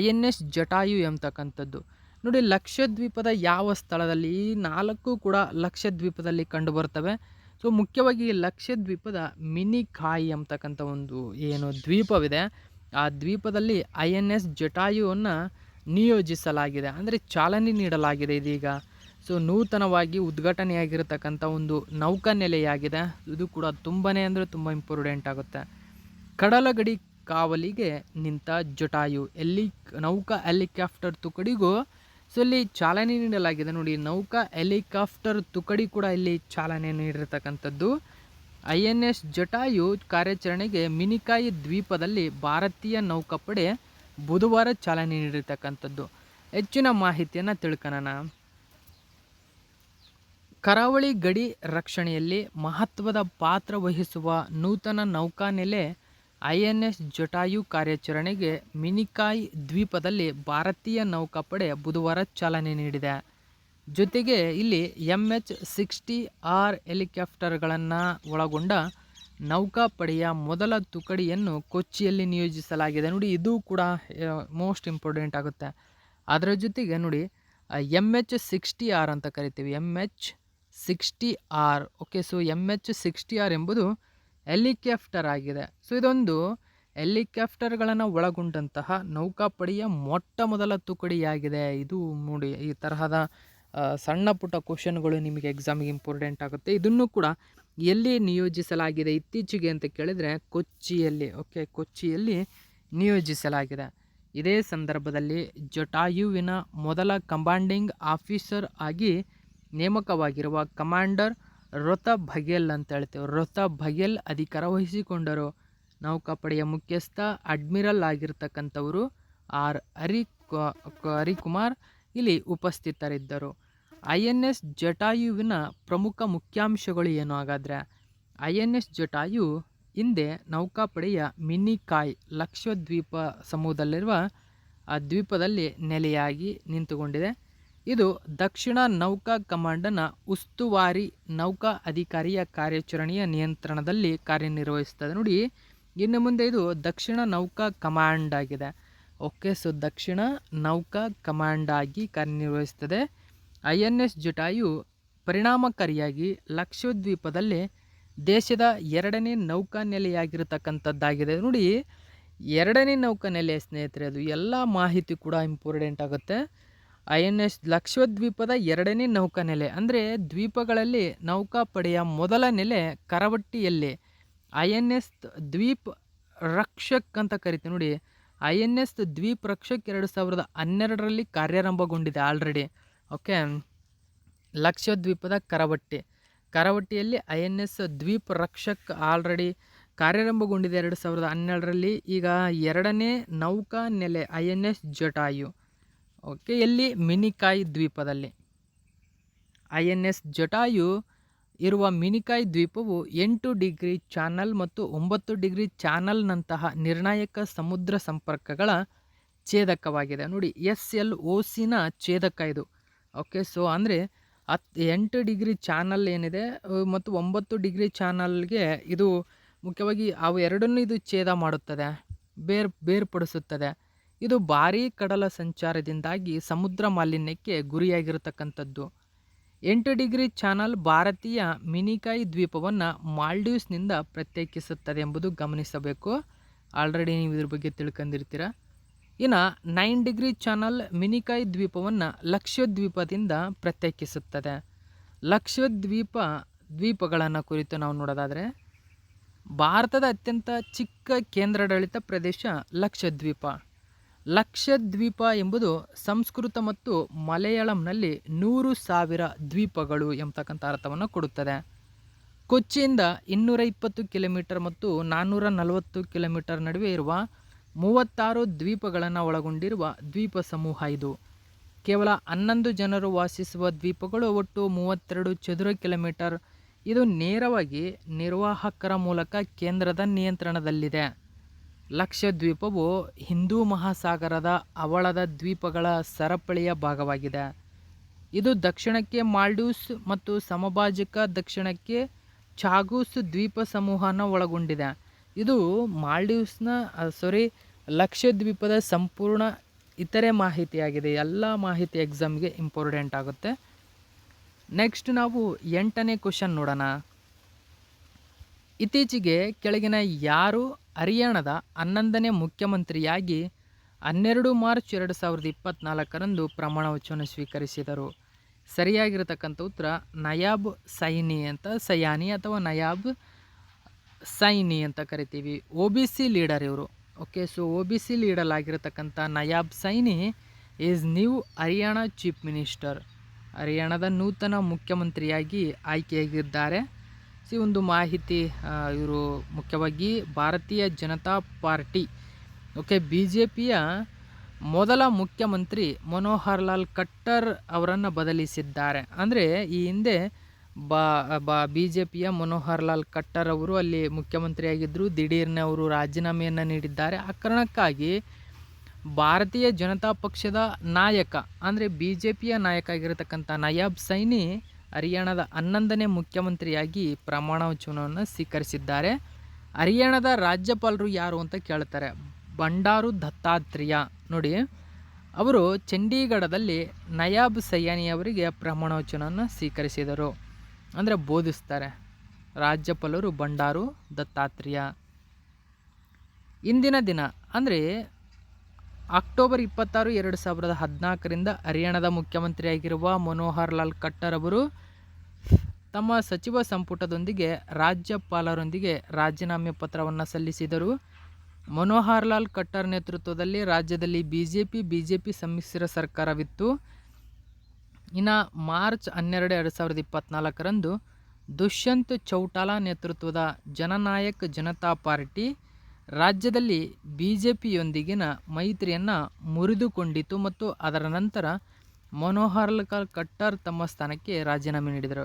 INS ಜಟಾಯು ಎಂಬತಕ್ಕಂಥದ್ದು. ನೋಡಿ, ಲಕ್ಷದ್ವೀಪದ ಯಾವ ಸ್ಥಳದಲ್ಲಿ? ಈ 4 ಕೂಡ ಲಕ್ಷದ್ವೀಪದಲ್ಲಿ ಕಂಡುಬರ್ತವೆ. ಸೊ ಮುಖ್ಯವಾಗಿ ಲಕ್ಷದ್ವೀಪದ ಮಿನಿಕಾಯಿ ಎಂಬತಕ್ಕಂಥ ಒಂದು ಏನು ದ್ವೀಪವಿದೆ, ಆ ದ್ವೀಪದಲ್ಲಿ INS ಜಟಾಯುವನ್ನು ನಿಯೋಜಿಸಲಾಗಿದೆ, ಅಂದರೆ ಚಾಲನೆ ನೀಡಲಾಗಿದೆ ಇದೀಗ. ಸೊ ನೂತನವಾಗಿ ಉದ್ಘಾಟನೆಯಾಗಿರತಕ್ಕಂಥ ಒಂದು ನೌಕಾನೆಲೆಯಾಗಿದೆ. ಇದು ಕೂಡ ತುಂಬಾ ಅಂದರೆ ತುಂಬ ಇಂಪಾರ್ಟೆಂಟ್ ಆಗುತ್ತೆ. ಕಡಲಗಡಿ ಕಾವಲಿಗೆ ನಿಂತ ಜಟಾಯು ನೌಕಾ ಹೆಲಿಕಾಪ್ಟರ್ ತುಕಡಿಗೂ ಸೊ ಇಲ್ಲಿ ಚಾಲನೆ ನೀಡಲಾಗಿದೆ. ನೋಡಿ, ನೌಕಾ ಹೆಲಿಕಾಪ್ಟರ್ ತುಕಡಿ ಕೂಡ ಇಲ್ಲಿ ಚಾಲನೆ ನೀಡಿರ್ತಕ್ಕಂಥದ್ದು. INS ಜಟಾಯು ಕಾರ್ಯಾಚರಣೆಗೆ ಮಿನಿಕಾಯಿ ದ್ವೀಪದಲ್ಲಿ ಭಾರತೀಯ ನೌಕಾಪಡೆ ಬುಧವಾರ ಚಾಲನೆ ನೀಡಿರ್ತಕ್ಕಂಥದ್ದು. ಹೆಚ್ಚಿನ ಮಾಹಿತಿಯನ್ನು ತಿಳ್ಕೊಳ್ಳೋಣ. ಕರಾವಳಿ ಗಡಿ ರಕ್ಷಣೆಯಲ್ಲಿ ಮಹತ್ವದ ಪಾತ್ರ ವಹಿಸುವ ನೂತನ ನೌಕಾನೆಲೆ INS ಜಟಾಯು ಕಾರ್ಯಾಚರಣೆಗೆ ಮಿನಿಕಾಯ್ ದ್ವೀಪದಲ್ಲಿ ಭಾರತೀಯ ನೌಕಾಪಡೆ ಬುಧವಾರ ಚಾಲನೆ ನೀಡಿದೆ. ಜೊತೆಗೆ ಇಲ್ಲಿ MH-60R ಹೆಲಿಕಾಪ್ಟರ್ಗಳನ್ನು ಒಳಗೊಂಡ ನೌಕಾಪಡೆಯ ಮೊದಲ ತುಕಡಿಯನ್ನು ಕೊಚ್ಚಿಯಲ್ಲಿ ನಿಯೋಜಿಸಲಾಗಿದೆ. ನೋಡಿ, ಇದು ಕೂಡ ಮೋಸ್ಟ್ ಇಂಪಾರ್ಟೆಂಟ್ ಆಗುತ್ತೆ. ಅದರ ಜೊತೆಗೆ ನೋಡಿ, MH-60R ಅಂತ ಕರಿತೀವಿ, MH-60R. ಓಕೆ, ಸೊ MH-60R ಎಂಬುದು ಹೆಲಿಕಾಪ್ಟರ್ ಆಗಿದೆ. ಸೊ ಇದೊಂದು ಹೆಲಿಕಾಪ್ಟರ್ಗಳನ್ನು ಒಳಗೊಂಡಂತಹ ನೌಕಾಪಡೆಯ ಮೊಟ್ಟ ಮೊದಲ ತುಕಡಿಯಾಗಿದೆ. ಇದು ನೋಡಿ, ಈ ತರಹದ ಸಣ್ಣ ಪುಟ್ಟ ಕ್ವಶನ್ಗಳು ನಿಮಗೆ ಎಕ್ಸಾಮಿಗೆ ಇಂಪಾರ್ಟೆಂಟ್ ಆಗುತ್ತೆ. ಇದನ್ನು ಕೂಡ ಎಲ್ಲಿ ನಿಯೋಜಿಸಲಾಗಿದೆ ಇತ್ತೀಚೆಗೆ ಅಂತ ಕೇಳಿದರೆ ಕೊಚ್ಚಿಯಲ್ಲಿ. ಓಕೆ, ಕೊಚ್ಚಿಯಲ್ಲಿ ನಿಯೋಜಿಸಲಾಗಿದೆ. ಇದೇ ಸಂದರ್ಭದಲ್ಲಿ ಜಟಾಯುವಿನ ಮೊದಲ ಕಮಾಂಡಿಂಗ್ ಆಫೀಸರ್ ಆಗಿ ನೇಮಕವಾಗಿರುವ ಕಮಾಂಡರ್ ರೊತ ಬಘೇಲ್ ಅಂತ ಹೇಳ್ತೇವೆ. ರೊತ ಬಘೇಲ್ ಅಧಿಕಾರ ವಹಿಸಿಕೊಂಡರು. ನೌಕಾಪಡೆಯ ಮುಖ್ಯಸ್ಥ ಅಡ್ಮಿರಲ್ ಆಗಿರ್ತಕ್ಕಂಥವರು ಆರ್ ಹರಿಕುಮಾರ್ ಇಲ್ಲಿ ಉಪಸ್ಥಿತರಿದ್ದರು. INS ಜಟಾಯುವಿನ ಪ್ರಮುಖ ಮುಖ್ಯಾಂಶಗಳು ಏನು ಹಾಗಾದರೆ? INS ಜಟಾಯು ಹಿಂದೆ ನೌಕಾಪಡೆಯ ಮಿನಿಕಾಯ್ ಲಕ್ಷದ್ವೀಪ ಸಮೂಹದಲ್ಲಿರುವ ಆ ದ್ವೀಪದಲ್ಲಿ ನೆಲೆಯಾಗಿ ನಿಂತುಕೊಂಡಿದೆ. ಇದು ದಕ್ಷಿಣ ನೌಕಾ ಕಮಾಂಡನ ಉಸ್ತುವಾರಿ ನೌಕಾ ಅಧಿಕಾರಿಯ ಕಾರ್ಯಾಚರಣೆಯ ನಿಯಂತ್ರಣದಲ್ಲಿ ಕಾರ್ಯನಿರ್ವಹಿಸುತ್ತದೆ. ನೋಡಿ, ಇನ್ನು ಮುಂದೆ ಇದು ದಕ್ಷಿಣ ನೌಕಾ ಕಮಾಂಡ್ ಆಗಿದೆ. ಓಕೆ, ಸೊ ದಕ್ಷಿಣ ನೌಕಾ ಕಮಾಂಡ್ ಆಗಿ ಕಾರ್ಯನಿರ್ವಹಿಸುತ್ತದೆ. INS ಜಟಾಯು ಪರಿಣಾಮಕಾರಿಯಾಗಿ ಲಕ್ಷದ್ವೀಪದಲ್ಲಿ ದೇಶದ 2ನೇ ನೌಕಾ ನೆಲೆಯಾಗಿರತಕ್ಕಂಥದ್ದಾಗಿದೆ. ನೋಡಿ, 2ನೇ ನೌಕಾ ನೆಲೆ ಸ್ನೇಹಿತರೆ, ಅದು ಎಲ್ಲ ಮಾಹಿತಿ ಕೂಡ ಇಂಪಾರ್ಟೆಂಟ್ ಆಗುತ್ತೆ. INS ಲಕ್ಷದ್ವೀಪದ 2ನೇ ನೌಕಾ ನೆಲೆ ಅಂದರೆ ದ್ವೀಪಗಳಲ್ಲಿ ನೌಕಾಪಡೆಯ ಮೊದಲ ನೆಲೆ ಕರವಟ್ಟಿಯಲ್ಲಿ INS ದ್ವೀಪ್ ರಕ್ಷಕ್ ಅಂತ ಕರಿತೀವಿ. ನೋಡಿ, INS ದ್ವೀಪ್ ರಕ್ಷಕ್ 2012ರಲ್ಲಿ ಕಾರ್ಯಾರಂಭಗೊಂಡಿದೆ ಆಲ್ರೆಡಿ. ಓಕೆ, ಲಕ್ಷದ್ವೀಪದ ಕರವಟ್ಟಿಯಲ್ಲಿ INS ದ್ವೀಪ್ ರಕ್ಷಕ್ ಆಲ್ರೆಡಿ ಕಾರ್ಯಾರಂಭಗೊಂಡಿದೆ 2012ರಲ್ಲಿ. ಈಗ 2ನೇ ನೌಕಾ ನೆಲೆ INS ಜಟಾಯು, ಓಕೆ, ಎಲ್ಲಿ ಮಿನಿಕಾಯ್ ದ್ವೀಪದಲ್ಲಿ. INS ಜಟಾಯು ಇರುವ ಮಿನಿಕಾಯ್ ದ್ವೀಪವು 8 ಡಿಗ್ರಿ ಚಾನಲ್ ಮತ್ತು 9 ಡಿಗ್ರಿ ಚಾನಲ್ನಂತಹ ನಿರ್ಣಾಯಕ ಸಮುದ್ರ ಸಂಪರ್ಕಗಳ ಛೇದಕವಾಗಿದೆ. ನೋಡಿ, SLOCನ ಛೇದಕ ಇದು. ಓಕೆ, ಸೊ ಅಂದರೆ 8 ಡಿಗ್ರಿ ಚಾನಲ್ ಏನಿದೆ ಮತ್ತು 9 ಡಿಗ್ರಿ ಚಾನಲ್ಗೆ ಇದು ಮುಖ್ಯವಾಗಿ ಅವು ಎರಡನ್ನೂ ಇದು ಛೇದ ಮಾಡುತ್ತದೆ, ಬೇರ್ಪಡಿಸುತ್ತದೆ. ಇದು ಭಾರೀ ಕಡಲ ಸಂಚಾರದಿಂದಾಗಿ ಸಮುದ್ರ ಮಾಲಿನ್ಯಕ್ಕೆ ಗುರಿಯಾಗಿರತಕ್ಕಂಥದ್ದು. 8 ಡಿಗ್ರಿ ಚಾನಲ್ ಭಾರತೀಯ ಮಿನಿಕಾಯ್ ದ್ವೀಪವನ್ನು ಮಾಲ್ಡೀವ್ಸ್ನಿಂದ ಪ್ರತ್ಯೇಕಿಸುತ್ತದೆ ಎಂಬುದು ಗಮನಿಸಬೇಕು. ಆಲ್ರೆಡಿ ನೀವು ಇದ್ರ ಬಗ್ಗೆ ತಿಳ್ಕೊಂಡಿರ್ತೀರ. ಇನ್ನು 9 ಡಿಗ್ರಿ ಚಾನಲ್ ಮಿನಿಕಾಯ್ ದ್ವೀಪವನ್ನು ಲಕ್ಷದ್ವೀಪದಿಂದ ಪ್ರತ್ಯೇಕಿಸುತ್ತದೆ. ದ್ವೀಪಗಳನ್ನು ಕುರಿತು ನಾವು ನೋಡೋದಾದರೆ, ಭಾರತದ ಅತ್ಯಂತ ಚಿಕ್ಕ ಕೇಂದ್ರಾಡಳಿತ ಪ್ರದೇಶ ಲಕ್ಷದ್ವೀಪ ಎಂಬುದು ಸಂಸ್ಕೃತ ಮತ್ತು ಮಲಯಾಳಂನಲ್ಲಿ 100,000 ದ್ವೀಪಗಳು ಎಂಬತಕ್ಕಂಥ ಅರ್ಥವನ್ನು ಕೊಡುತ್ತದೆ. ಕೊಚ್ಚಿಯಿಂದ 220 ಕಿಲೋಮೀಟರ್ ಮತ್ತು 440 ಕಿಲೋಮೀಟರ್ ನಡುವೆ ಇರುವ 36 ದ್ವೀಪಗಳನ್ನು ಒಳಗೊಂಡಿರುವ ದ್ವೀಪ ಸಮೂಹ ಇದು. ಕೇವಲ 11 ಜನರು ವಾಸಿಸುವ ದ್ವೀಪಗಳು, ಒಟ್ಟು 32 ಚದುರ ಕಿಲೋಮೀಟರ್. ಇದು ನೇರವಾಗಿ ನಿರ್ವಾಹಕರ ಮೂಲಕ ಕೇಂದ್ರದ ನಿಯಂತ್ರಣದಲ್ಲಿದೆ. ಲಕ್ಷದ್ವೀಪವು ಹಿಂದೂ ಮಹಾಸಾಗರದ ಹವಳದ ದ್ವೀಪಗಳ ಸರಪಳಿಯ ಭಾಗವಾಗಿದೆ. ಇದು ದಕ್ಷಿಣಕ್ಕೆ ಮಾಲ್ಡೀವ್ಸ್ ಮತ್ತು ಸಮಭಾಜಕ ದಕ್ಷಿಣಕ್ಕೆ ಚಾಗೂಸ್ ದ್ವೀಪ ಸಮೂಹನ ಒಳಗೊಂಡಿದೆ. ಇದು ಲಕ್ಷದ್ವೀಪದ ಸಂಪೂರ್ಣ ಇತರೆ ಮಾಹಿತಿಯಾಗಿದೆ. ಎಲ್ಲ ಮಾಹಿತಿ ಎಕ್ಸಾಮ್ಗೆ ಇಂಪಾರ್ಟೆಂಟ್ ಆಗುತ್ತೆ. ನೆಕ್ಸ್ಟ್ ನಾವು 8ನೇ ಕ್ವಶನ್ ನೋಡೋಣ. ಇತ್ತೀಚೆಗೆ ಕೆಳಗಿನ ಯಾರು ಹರಿಯಾಣದ 11ನೇ ಮುಖ್ಯಮಂತ್ರಿಯಾಗಿ 12 ಮಾರ್ಚ್ 2024ರಂದು ಪ್ರಮಾಣ ವಚನ ಸ್ವೀಕರಿಸಿದರು? ಸರಿಯಾಗಿರತಕ್ಕಂಥ ಉತ್ತರ ನಯಾಬ್ ಸಯಾನಿ ಅಥವಾ ನಯಾಬ್ ಸೈನಿ ಅಂತ ಕರಿತೀವಿ. OBC ಲೀಡರ್ ಇವರು. ಓಕೆ, ಸೊ OBC ಲೀಡರ್ ಆಗಿರತಕ್ಕಂಥ Nayab Saini is new Haryana chief minister. ಹರಿಯಾಣದ ನೂತನ ಮುಖ್ಯಮಂತ್ರಿಯಾಗಿ ಆಯ್ಕೆಯಾಗಿದ್ದಾರೆ. ಒಂದು ಮಾಹಿತಿ, ಇವರು ಮುಖ್ಯವಾಗಿ ಭಾರತೀಯ ಜನತಾ ಪಾರ್ಟಿ, ಓಕೆ, BJPಯ ಮೊದಲ ಮುಖ್ಯಮಂತ್ರಿ ಮನೋಹರ್ ಲಾಲ್ ಖಟ್ಟರ್ ಅವರನ್ನು ಬದಲಿಸಿದ್ದಾರೆ. ಅಂದರೆ ಈ ಹಿಂದೆ BJPಯ ಮನೋಹರ್ ಲಾಲ್ ಖಟ್ಟರ್ ಅವರು ಅಲ್ಲಿ ಮುಖ್ಯಮಂತ್ರಿಯಾಗಿದ್ದರು. ದಿಢೀರ್ನೆ ಅವರು ರಾಜೀನಾಮೆಯನ್ನು ನೀಡಿದ್ದಾರೆ. ಆ ಕಾರಣಕ್ಕಾಗಿ ಭಾರತೀಯ ಜನತಾ ಪಕ್ಷದ ನಾಯಕ ಅಂದರೆ BJPಯ ನಾಯಕ ಆಗಿರತಕ್ಕಂಥ ನಯಾಬ್ ಸೈನಿ ಹರಿಯಾಣದ 11ನೇ ಮುಖ್ಯಮಂತ್ರಿಯಾಗಿ ಪ್ರಮಾಣ ವಚನವನ್ನು ಸ್ವೀಕರಿಸಿದ್ದಾರೆ. ಹರಿಯಾಣದ ರಾಜ್ಯಪಾಲರು ಯಾರು ಅಂತ ಕೇಳ್ತಾರೆ. ಬಂಡಾರು ದತ್ತಾತ್ರೇಯ. ನೋಡಿ, ಅವರು ಚಂಡೀಗಢದಲ್ಲಿ ನಯಾಬ್ ಸಯಾನಿ ಅವರಿಗೆ ಪ್ರಮಾಣ ವಚನವನ್ನು ಸ್ವೀಕರಿಸಿದರು, ಅಂದರೆ ಬೋಧಿಸ್ತಾರೆ. ರಾಜ್ಯಪಾಲರು ಬಂಡಾರು ದತ್ತಾತ್ರೇಯ. ಇಂದಿನ ದಿನ ಅಂದರೆ ಅಕ್ಟೋಬರ್ 26, 2014ರಿಂದ ಹರಿಯಾಣದ ಮುಖ್ಯಮಂತ್ರಿಯಾಗಿರುವ ಮನೋಹರ್ ಲಾಲ್ ಖಟ್ಟರ್ ಅವರು ತಮ್ಮ ಸಚಿವ ಸಂಪುಟದೊಂದಿಗೆ ರಾಜ್ಯಪಾಲರೊಂದಿಗೆ ರಾಜೀನಾಮೆ ಪತ್ರವನ್ನು ಸಲ್ಲಿಸಿದರು. ಮನೋಹರ್ ಲಾಲ್ ಖಟ್ಟರ್ ನೇತೃತ್ವದಲ್ಲಿ ರಾಜ್ಯದಲ್ಲಿ ಬಿಜೆಪಿ ಸಮ್ಮಿಶ್ರ ಸರ್ಕಾರವಿತ್ತು. ಇನ್ನು ಮಾರ್ಚ್ 12, 2024ರಂದು ದುಷ್ಯಂತ್ ಚೌಟಾಲಾ ನೇತೃತ್ವದ ಜನನಾಯಕ್ ಜನತಾ ಪಾರ್ಟಿ ರಾಜ್ಯದಲ್ಲಿ BJPಯೊಂದಿಗಿನ ಮೈತ್ರಿಯನ್ನು ಮುರಿದುಕೊಂಡಿತು ಮತ್ತು ಅದರ ನಂತರ ಮನೋಹರ್ಲಾಲ್ ಖಟ್ಟರ್ ತಮ್ಮ ಸ್ಥಾನಕ್ಕೆ ರಾಜೀನಾಮೆ ನೀಡಿದರು.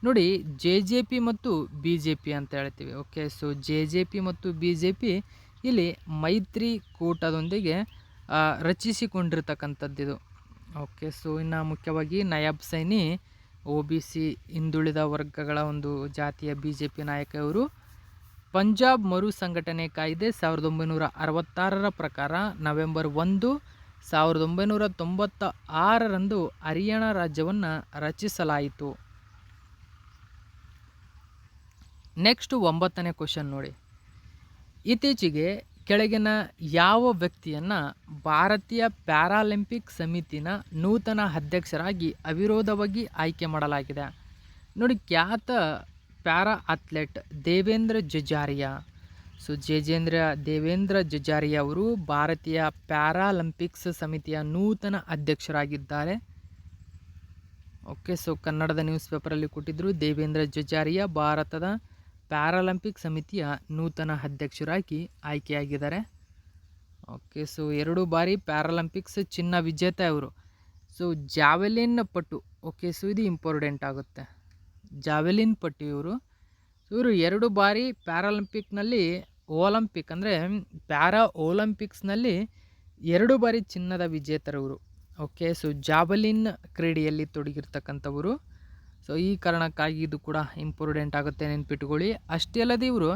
ನೋಡಿ, JJP ಮತ್ತು BJP ಅಂತ ಹೇಳ್ತೀವಿ. ಓಕೆ, ಸೊ JJP ಮತ್ತು BJP ಇಲ್ಲಿ ಮೈತ್ರಿಕೂಟದೊಂದಿಗೆ ರಚಿಸಿಕೊಂಡಿರ್ತಕ್ಕಂಥದ್ದಿದು. ಓಕೆ, ಸೊ ಇನ್ನು ಮುಖ್ಯವಾಗಿ ನಯಾಬ್ ಸೈನಿ OBC ಹಿಂದುಳಿದ ವರ್ಗಗಳ ಒಂದು ಜಾತಿಯ BJP ನಾಯಕ ಇವರು. ಪಂಜಾಬ್ ಮರು ಸಂಘಟನೆ ಕಾಯ್ದೆ 1966ರ ಪ್ರಕಾರ ನವೆಂಬರ್ 1, 1996ರಂದು ಹರಿಯಾಣ ರಾಜ್ಯವನ್ನು ರಚಿಸಲಾಯಿತು. ನೆಕ್ಸ್ಟ್ 9ನೇ ಕ್ವಶನ್ ನೋಡಿ. ಇತ್ತೀಚೆಗೆ ಕೆಳಗಿನ ಯಾವ ವ್ಯಕ್ತಿಯನ್ನು ಭಾರತೀಯ ಪ್ಯಾರಾಲಿಂಪಿಕ್ ಸಮಿತಿನ ನೂತನ ಅಧ್ಯಕ್ಷರಾಗಿ ಅವಿರೋಧವಾಗಿ ಆಯ್ಕೆ ಮಾಡಲಾಗಿದೆ? ನೋಡಿ, ಖ್ಯಾತ para athlete Devendra Jhajharia. So Devendra Jhajharia ಅವರು ಭಾರತೀಯ ಪ್ಯಾರಾಲಿಂಪಿಕ್ಸ್ ಸಮಿತಿಯ ನೂತನ ಅಧ್ಯಕ್ಷರಾಗಿದ್ದಾರೆ. ಓಕೆ, ಸೊ ಕನ್ನಡದ ನ್ಯೂಸ್ ಪೇಪರಲ್ಲಿ ಕೊಟ್ಟಿದ್ದರು. ದೇವೇಂದ್ರ ಜಜಾರಿಯಾ ಭಾರತದ ಪ್ಯಾರಾಲಿಂಪಿಕ್ ಸಮಿತಿಯ ನೂತನ ಅಧ್ಯಕ್ಷರಾಗಿ ಆಯ್ಕೆಯಾಗಿದ್ದಾರೆ. ಓಕೆ, ಸೊ 2 ಬಾರಿ ಪ್ಯಾರಾಲಿಂಪಿಕ್ಸ್ ಚಿನ್ನ ವಿಜೇತ ಇವರು. ಸೊ ಜಾವೆಲಿನ್ ಪಟು. ಓಕೆ, ಸೊ ಇದು ಇಂಪಾರ್ಟೆಂಟ್ ಆಗುತ್ತೆ. ಜಾವೆಲಿನ್ ಪಟು ಇವರು 2 ಬಾರಿ ಪ್ಯಾರಾಲಿಂಪಿಕ್ನಲ್ಲಿ ಅಂದರೆ ಪ್ಯಾರಾ ಒಲಿಂಪಿಕ್ಸ್ನಲ್ಲಿ 2 ಬಾರಿ ಚಿನ್ನದ ವಿಜೇತರವರು. ಓಕೆ, ಸೊ ಜಾವೆಲಿನ್ ಕ್ರೀಡೆಯಲ್ಲಿ ತೊಡಗಿರ್ತಕ್ಕಂಥವರು. ಸೊ ಈ ಕಾರಣಕ್ಕಾಗಿ ಇದು ಕೂಡ ಇಂಪಾರ್ಟೆಂಟ್ ಆಗುತ್ತೆ, ನೆನ್ಪಿಟ್ಕೊಳ್ಳಿ. ಅಷ್ಟೇ ಅಲ್ಲದೆ ಇವರು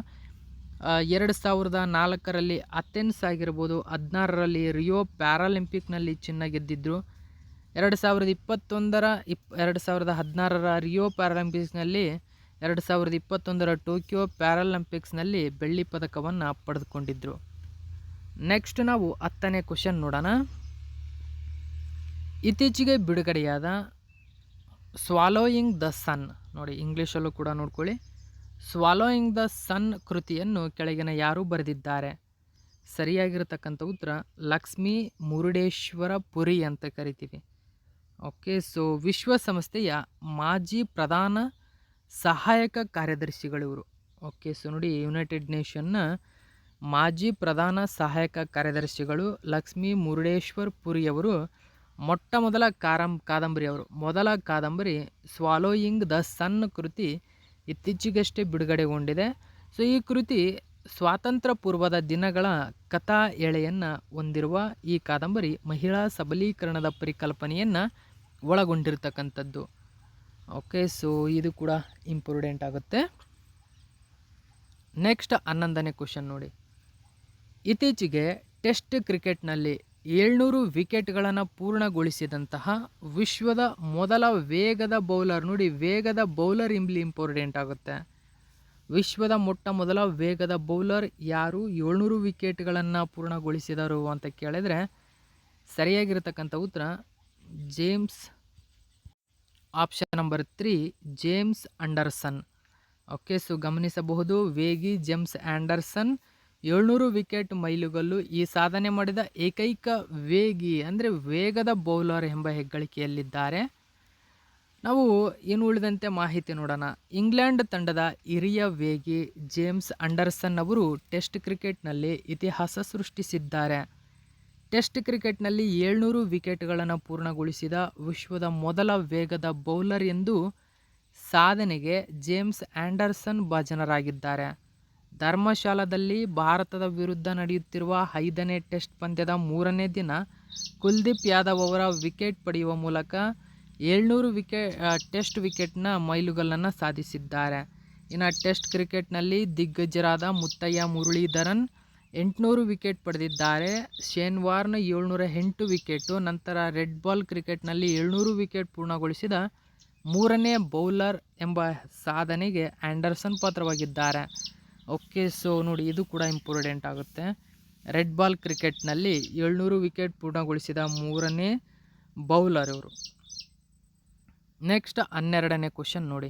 2004ರಲ್ಲಿ ಅಥೆನ್ಸ್ ಆಗಿರ್ಬೋದು, 2016ರಲ್ಲಿ ರಿಯೋ ಪ್ಯಾರಾಲಿಂಪಿಕ್ನಲ್ಲಿ ಚಿನ್ನ ಗೆದ್ದಿದ್ದರು. 2016ರ ರಿಯೋ ಪ್ಯಾರಾಲಿಂಪಿಕ್ಸ್ನಲ್ಲಿ, 2021ರ ಟೋಕಿಯೋ ಪ್ಯಾರಾಲಿಂಪಿಕ್ಸ್ನಲ್ಲಿ ಬೆಳ್ಳಿ ಪದಕವನ್ನು ಪಡೆದುಕೊಂಡಿದ್ದರು. ನೆಕ್ಸ್ಟ್ ನಾವು 10ನೇ ಕ್ವಶನ್ ನೋಡೋಣ. ಇತ್ತೀಚೆಗೆ ಬಿಡುಗಡೆಯಾದ ಸ್ವಾಲೋಯಿಂಗ್ ದ ಸನ್, ನೋಡಿ ಇಂಗ್ಲೀಷಲ್ಲೂ ಕೂಡ ನೋಡ್ಕೊಳ್ಳಿ. ಸ್ವಾಲೋಯಿಂಗ್ ದ ಸನ್ ಕೃತಿಯನ್ನು ಕೆಳಗಿನ ಯಾರು ಬರೆದಿದ್ದಾರೆ? ಸರಿಯಾಗಿರತಕ್ಕಂಥ ಉತ್ತರ ಲಕ್ಷ್ಮೀ ಮುರುಡೇಶ್ವರ ಪುರಿ ಅಂತ ಕರಿತೀವಿ. ಓಕೆ, ಸೊ ವಿಶ್ವಸಂಸ್ಥೆಯ ಮಾಜಿ ಪ್ರಧಾನ ಸಹಾಯಕ ಕಾರ್ಯದರ್ಶಿಗಳಿವರು. ಓಕೆ, ಸೊ ನೋಡಿ, ಯುನೈಟೆಡ್ ನೇಷನ್ನ ಮಾಜಿ ಪ್ರಧಾನ ಸಹಾಯಕ ಕಾರ್ಯದರ್ಶಿಗಳು ಲಕ್ಷ್ಮೀ ಮುರುಡೇಶ್ವರ್ ಪುರಿಯವರು ಮೊದಲ ಕಾದಂಬರಿ ಸ್ವಾಲೋಯಿಂಗ್ ದ ಸನ್ ಕೃತಿ ಇತ್ತೀಚೆಗಷ್ಟೇ ಬಿಡುಗಡೆಗೊಂಡಿದೆ. ಸೊ ಈ ಕೃತಿ ಸ್ವಾತಂತ್ರ್ಯ ಪೂರ್ವದ ದಿನಗಳ ಕಥಾ ಎಳೆಯನ್ನು ಹೊಂದಿರುವ ಈ ಕಾದಂಬರಿ ಮಹಿಳಾ ಸಬಲೀಕರಣದ ಪರಿಕಲ್ಪನೆಯನ್ನು ಒಳಗೊಂಡಿರ್ತಕ್ಕಂಥದ್ದು. ಓಕೆ, ಸೊ ಇದು ಕೂಡ ಇಂಪಾರ್ಟೆಂಟ್ ಆಗುತ್ತೆ. ನೆಕ್ಸ್ಟ್ 11ನೇ ಕ್ವಶನ್ ನೋಡಿ. ಇತ್ತೀಚೆಗೆ ಟೆಸ್ಟ್ ಕ್ರಿಕೆಟ್ನಲ್ಲಿ 700 ವಿಕೆಟ್ಗಳನ್ನು ಪೂರ್ಣಗೊಳಿಸಿದಂತಹ ವಿಶ್ವದ ಮೊದಲ ವೇಗದ ಬೌಲರ್, ನೋಡಿ ವೇಗದ ಬೌಲರ್ ಇಲ್ಲಿ ಇಂಪಾರ್ಟೆಂಟ್ ಆಗುತ್ತೆ. ವಿಶ್ವದ ಮೊದಲ ವೇಗದ ಬೌಲರ್ ಯಾರು, 700 ವಿಕೆಟ್ಗಳನ್ನು ಪೂರ್ಣಗೊಳಿಸಿದರು ಅಂತ ಕೇಳಿದರೆ ಸರಿಯಾಗಿರತಕ್ಕಂಥ ಉತ್ತರ option number 3 James Anderson. Okay, so ಗಮನಿಸಬಹುದು, ವೇಗಿ ಜೇಮ್ಸ್ ಆಂಡರ್ಸನ್ 700 ವಿಕೆಟ್ ಮೈಲುಗಲ್ಲು. ಈ ಸಾಧನೆ ಮಾಡಿದ ಏಕೈಕ ವೇಗಿ ಅಂದರೆ ವೇಗದ ಬೌಲರ್ ಎಂಬ ಹೆಗ್ಗಳಿಕೆಯಲ್ಲಿದ್ದಾರೆ. ನಾವು ಏನು ಉಳಿದಂತೆ ಮಾಹಿತಿ ನೋಡೋಣ. ಇಂಗ್ಲೆಂಡ್ ತಂಡದ ಹಿರಿಯ ವೇಗಿ ಜೇಮ್ಸ್ ಆಂಡರ್ಸನ್ ಅವರು ಟೆಸ್ಟ್ ಕ್ರಿಕೆಟ್ನಲ್ಲಿ ಇತಿಹಾಸ ಸೃಷ್ಟಿಸಿದ್ದಾರೆ. ಟೆಸ್ಟ್ ಕ್ರಿಕೆಟ್ನಲ್ಲಿ 700 ವಿಕೆಟ್ಗಳನ್ನು ಪೂರ್ಣಗೊಳಿಸಿದ ವಿಶ್ವದ ಮೊದಲ ವೇಗದ ಬೌಲರ್ ಎಂದು ಸಾಧನೆಗೆ ಜೇಮ್ಸ್ ಆಂಡರ್ಸನ್ ಭಾಜನರಾಗಿದ್ದಾರೆ. ಧರ್ಮಶಾಲಾದಲ್ಲಿ ಭಾರತದ ವಿರುದ್ಧ ನಡೆಯುತ್ತಿರುವ 5ನೇ ಟೆಸ್ಟ್ ಪಂದ್ಯದ 3ನೇ ದಿನ ಕುಲ್ದೀಪ್ ಯಾದವ್ ಅವರ ವಿಕೆಟ್ ಪಡೆಯುವ ಮೂಲಕ 700 ಟೆಸ್ಟ್ ವಿಕೆಟ್ನ ಮೈಲುಗಲ್ಲನ್ನು ಸಾಧಿಸಿದ್ದಾರೆ. ಇನ್ನು ಟೆಸ್ಟ್ ಕ್ರಿಕೆಟ್ನಲ್ಲಿ ದಿಗ್ಗಜರಾದ ಮುತ್ತಯ್ಯ ಮುರಳೀಧರನ್ 800 ವಿಕೆಟ್ ಪಡೆದಿದ್ದಾರೆ. Shane warn 708 wicket. ನಂತರ ರೆಡ್ ಬಾಲ್ ಕ್ರಿಕೆಟ್ನಲ್ಲಿ 700 ವಿಕೆಟ್ ಪೂರ್ಣಗೊಳಿಸಿದ 3ನೇ ಬೌಲರ್ ಎಂಬ ಸಾಧನೆಗೆ ಆಂಡರ್ಸನ್ ಪಾತ್ರವಾಗಿದ್ದಾರೆ. ಓಕೆ, ಸೊ ನೋಡಿ ಇದು ಕೂಡ ಇಂಪಾರ್ಟೆಂಟ್ ಆಗುತ್ತೆ. ರೆಡ್ ಬಾಲ್ ಕ್ರಿಕೆಟ್ನಲ್ಲಿ 700 ವಿಕೆಟ್ ಪೂರ್ಣಗೊಳಿಸಿದ 3ನೇ ಬೌಲರ್ ಇವರು. ನೆಕ್ಸ್ಟ್ 12ನೇ ಕ್ವಶನ್ ನೋಡಿ.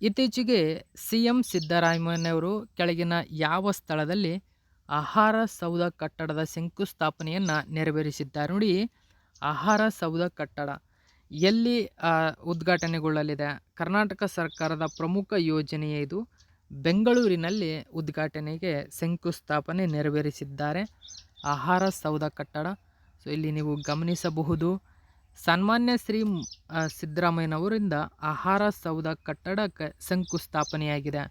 ಇತ್ತೀಚೆಗೆ CM ಸಿದ್ದರಾಮಯ್ಯನವರು ಕೆಳಗಿನ ಯಾವ ಸ್ಥಳದಲ್ಲಿ ಆಹಾರ ಸೌಧ ಕಟ್ಟಡದ ಶಂಕುಸ್ಥಾಪನೆಯನ್ನು ನೆರವೇರಿಸಿದ್ದಾರೆ? ನೋಡಿ, ಆಹಾರ ಸೌಧ ಕಟ್ಟಡ ಎಲ್ಲಿ ಉದ್ಘಾಟನೆಗೊಳ್ಳಲಿದೆ? ಕರ್ನಾಟಕ ಸರ್ಕಾರದ ಪ್ರಮುಖ ಯೋಜನೆಯೇ ಇದು. ಬೆಂಗಳೂರಿನಲ್ಲಿ ಉದ್ಘಾಟನೆಗೆ ಶಂಕುಸ್ಥಾಪನೆ ನೆರವೇರಿಸಿದ್ದಾರೆ. ಆಹಾರ ಸೌಧ ಕಟ್ಟಡ. ಸೊ ಇಲ್ಲಿ ನೀವು ಗಮನಿಸಬಹುದು, ಸನ್ಮಾನ್ಯ ಶ್ರೀ ಸಿದ್ದರಾಮಯ್ಯನವರಿಂದ ಆಹಾರ ಸೌಧ ಕಟ್ಟಡಕ್ಕೆ ಶಂಕುಸ್ಥಾಪನೆಯಾಗಿದೆ.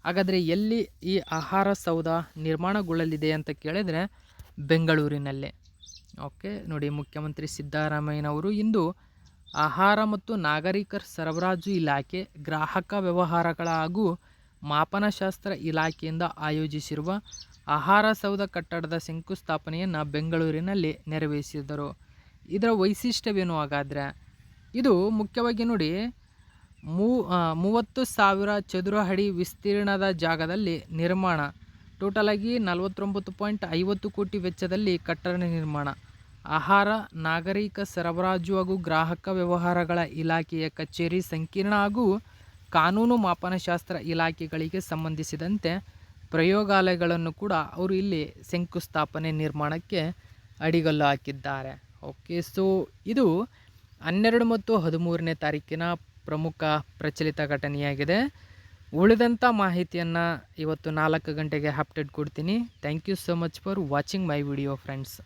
ಹಾಗಾದರೆ ಎಲ್ಲಿ ಈ ಆಹಾರ ಸೌಧ ನಿರ್ಮಾಣಗೊಳ್ಳಲಿದೆ ಅಂತ ಕೇಳಿದರೆ ಬೆಂಗಳೂರಿನಲ್ಲೇ. ಓಕೆ, ನೋಡಿ, ಮುಖ್ಯಮಂತ್ರಿ ಸಿದ್ದರಾಮಯ್ಯನವರು ಇಂದು ಆಹಾರ ಮತ್ತು ನಾಗರಿಕ ಸರಬರಾಜು ಇಲಾಖೆ, ಗ್ರಾಹಕ ವ್ಯವಹಾರಗಳ ಹಾಗೂ ಮಾಪನಶಾಸ್ತ್ರ ಇಲಾಖೆಯಿಂದ ಆಯೋಜಿಸಿರುವ ಆಹಾರ ಸೌಧ ಕಟ್ಟಡದ ಶಂಕುಸ್ಥಾಪನೆಯನ್ನು ಬೆಂಗಳೂರಿನಲ್ಲಿ ನೆರವೇರಿಸಿದರು. ಇದರ ವೈಶಿಷ್ಟ್ಯವೇನು ಹಾಗಾದರೆ? ಇದು ಮುಖ್ಯವಾಗಿ ನೋಡಿ, 30,000 ಚದುರ ಅಡಿ ವಿಸ್ತೀರ್ಣದ ಜಾಗದಲ್ಲಿ ನಿರ್ಮಾಣ. ಟೋಟಲಾಗಿ 49.50 ಕೋಟಿ ವೆಚ್ಚದಲ್ಲಿ ಕಟ್ಟಡ ನಿರ್ಮಾಣ. ಆಹಾರ, ನಾಗರಿಕ ಸರಬರಾಜು ಹಾಗೂ ಗ್ರಾಹಕ ವ್ಯವಹಾರಗಳ ಇಲಾಖೆಯ ಕಚೇರಿ, ಸಂಕೀರ್ಣ ಹಾಗೂ ಕಾನೂನು ಮಾಪನಶಾಸ್ತ್ರ ಇಲಾಖೆಗಳಿಗೆ ಸಂಬಂಧಿಸಿದಂತೆ ಪ್ರಯೋಗಾಲಯಗಳನ್ನು ಕೂಡ ಅವರು ಇಲ್ಲಿ ಶಂಕುಸ್ಥಾಪನೆ ನಿರ್ಮಾಣಕ್ಕೆ ಅಡಿಗಲ್ಲು ಹಾಕಿದ್ದಾರೆ. ಓಕೆ, ಸೊ ಇದು 12 ಮತ್ತು 13ನೇ ತಾರೀಕಿನ ಪ್ರಮುಖ ಪ್ರಚಲಿತ ಘಟನೆಯಾಗಿದೆ. ಉಳಿದಂಥ ಮಾಹಿತಿಯನ್ನು ಇವತ್ತು 4 ಗಂಟೆಗೆ ಅಪ್ಡೇಟ್ ಕೊಡ್ತೀನಿ. Thank you so much for watching my video friends.